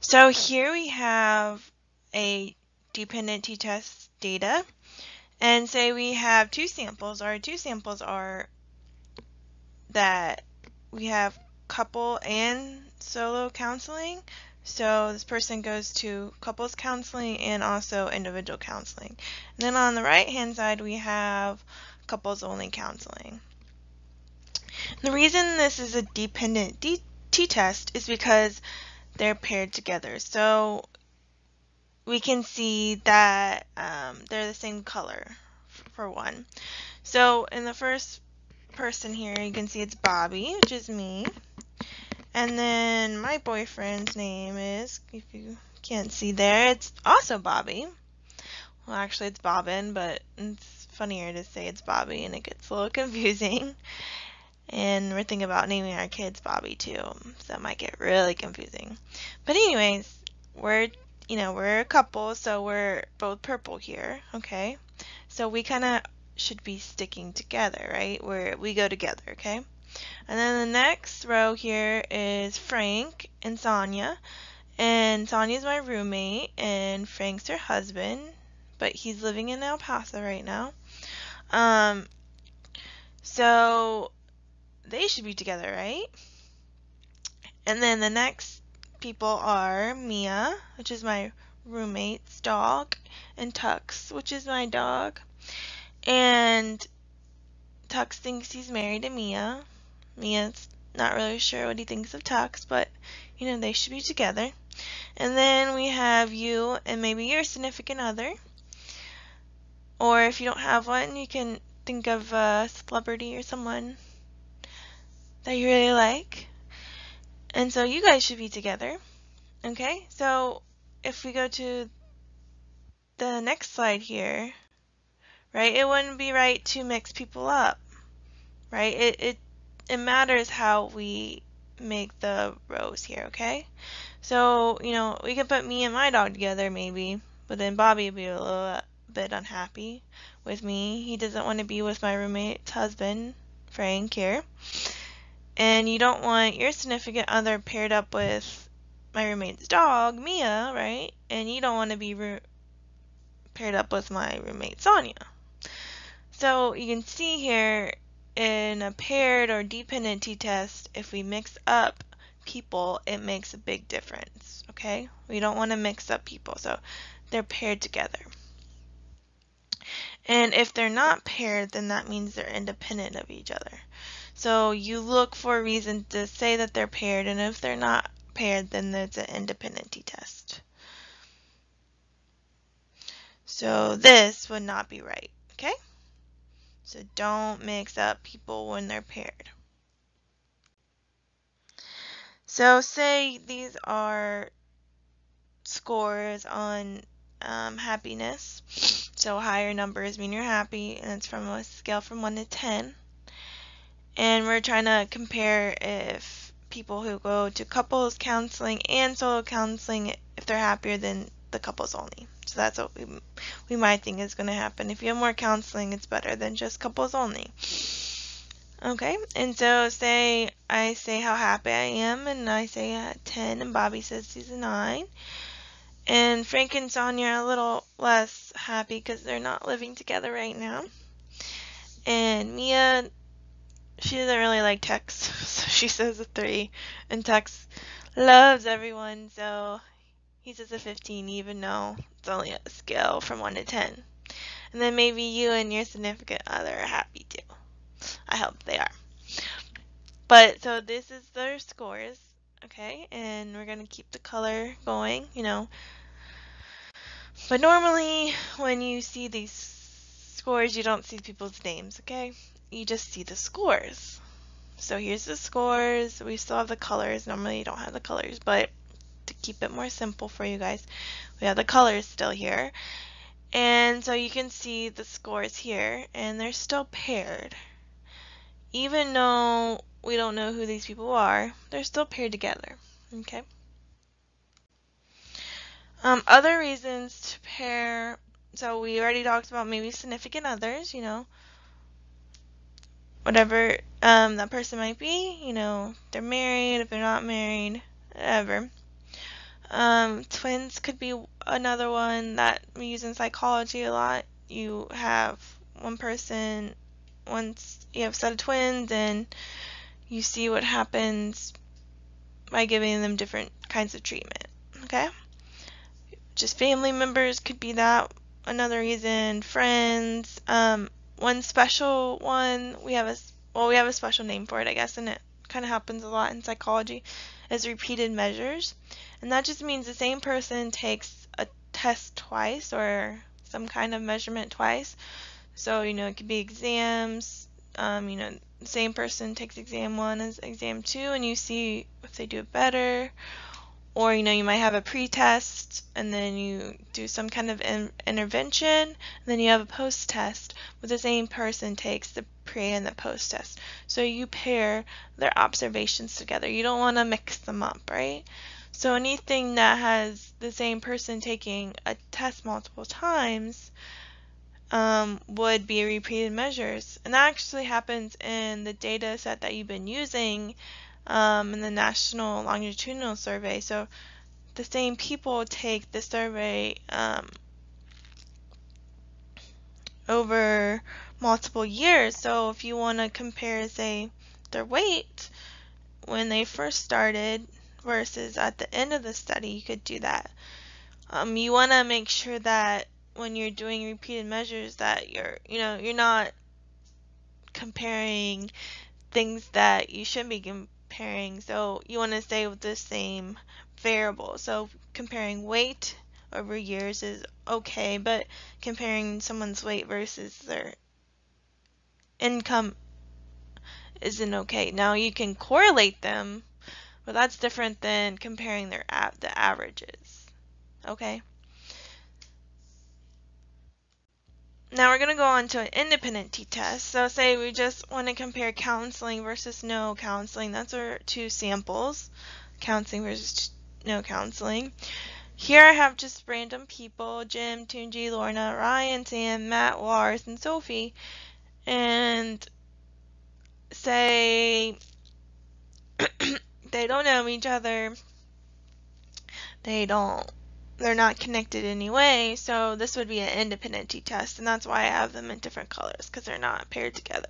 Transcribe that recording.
So here we have a dependent t-test data, and say we have two samples. Our two samples are that we have couple and solo counseling. So this person goes to couples counseling and also individual counseling. And then on the right hand side we have couples only counseling. The reason this is a dependent t-test is because they're paired together. So we can see that they're the same color for one. So in the first person here, you can see it's Bobby, which is me. And then my boyfriend's name is, if you can't see there, it's also Bobby. Well, actually it's Bobbin, but it's funnier to say it's Bobby and it gets a little confusing. And we're thinking about naming our kids Bobby too, so that might get really confusing. But anyways, we're a couple, so we're both purple here, okay? So we kind of should be sticking together, right? We go together, okay? And then the next row here is Frank and Sonia. And Sonia's my roommate, and Frank's her husband, but he's living in El Paso right now. So they should be together, right? And then the next people are Mia, which is my roommate's dog, and Tux, which is my dog. And Tux thinks he's married to Mia. Mia's not really sure what he thinks of Tux, but they should be together. And then we have you and maybe your significant other. Or if you don't have one, you can think of a celebrity or someone that you really like. And so you guys should be together. Okay, so if we go to the next slide here, right, it wouldn't be right to mix people up, right? It matters how we make the rows here, okay? So, we could put me and my dog together maybe, but then Bobby would be a little bit unhappy with me. He doesn't want to be with my roommate's husband, Frank, here. And you don't want your significant other paired up with my roommate's dog, Mia, right? And you don't want to be paired up with my roommate, Sonia. So you can see here in a paired or dependent t-test, if we mix up people, it makes a big difference, okay? We don't want to mix up people, so they're paired together. And if they're not paired, then that means they're independent of each other. So you look for a reason to say that they're paired, and if they're not paired, then it's an independent t-test. So this would not be right, okay? So don't mix up people when they're paired. So say these are scores on happiness. So higher numbers mean you're happy, and it's from a scale from 1 to 10. And we're trying to compare if people who go to couples counseling and solo counseling, if they're happier than the couples only. So that's what we might think is going to happen. If you have more counseling, it's better than just couples only. Okay, and so say I say how happy I am, and I say 10, and Bobby says he's a 9. And Frank and Sonia are a little less happy because they're not living together right now. And Mia, she doesn't really like Tex, so she says a 3. And Tex loves everyone, so he says a 15, even though it's only a scale from 1 to 10. And then maybe you and your significant other are happy too. I hope they are. But so this is their scores, okay? And we're gonna keep the color going, But normally when you see these scores, you don't see people's names, okay? You just see the scores. So here's the scores. We still have the colors. Normally you don't have the colors, but to keep it more simple for you guys, we have the colors still here. And so you can see the scores here, and they're still paired. Even though we don't know who these people are, they're still paired together, okay? Other reasons to pair, so we already talked about maybe significant others, whatever that person might be, they're married, if they're not married, whatever. Twins could be another one that we use in psychology a lot. You have one person, once you have a set of twins, and you see what happens by giving them different kinds of treatment. Okay? Just family members could be that another reason. Friends. One special one we have a special name for it, I guess, and it kind of happens a lot in psychology, is repeated measures, and that just means the same person takes a test twice or some kind of measurement twice. So it could be exams. The same person takes exam 1 as exam 2, and you see if they do it better. Or you might have a pre-test and then you do some kind of intervention, and then you have a post-test where the same person takes the pre and the post-test. So you pair their observations together. You don't want to mix them up, right? So anything that has the same person taking a test multiple times would be repeated measures. And that actually happens in the data set that you've been using in the National Longitudinal Survey. So the same people take the survey over multiple years. So if you want to compare, say, their weight when they first started versus at the end of the study, you could do that. You want to make sure that when you're doing repeated measures that you're not comparing things that you shouldn't be comparing. So you want to stay with the same variable. So comparing weight over years is okay, but comparing someone's weight versus their income isn't okay. Now you can correlate them, but that's different than comparing the averages. Okay? Now we're going to go on to an independent t-test. So say we just want to compare counseling versus no counseling. That's our two samples, counseling versus no counseling. Here I have just random people, Jim, Tunji, Lorna, Ryan, Sam, Matt, Lars, and Sophie. And say they don't know each other. They're not connected in any way, so this would be an independent t-test, and that's why I have them in different colors, because they're not paired together.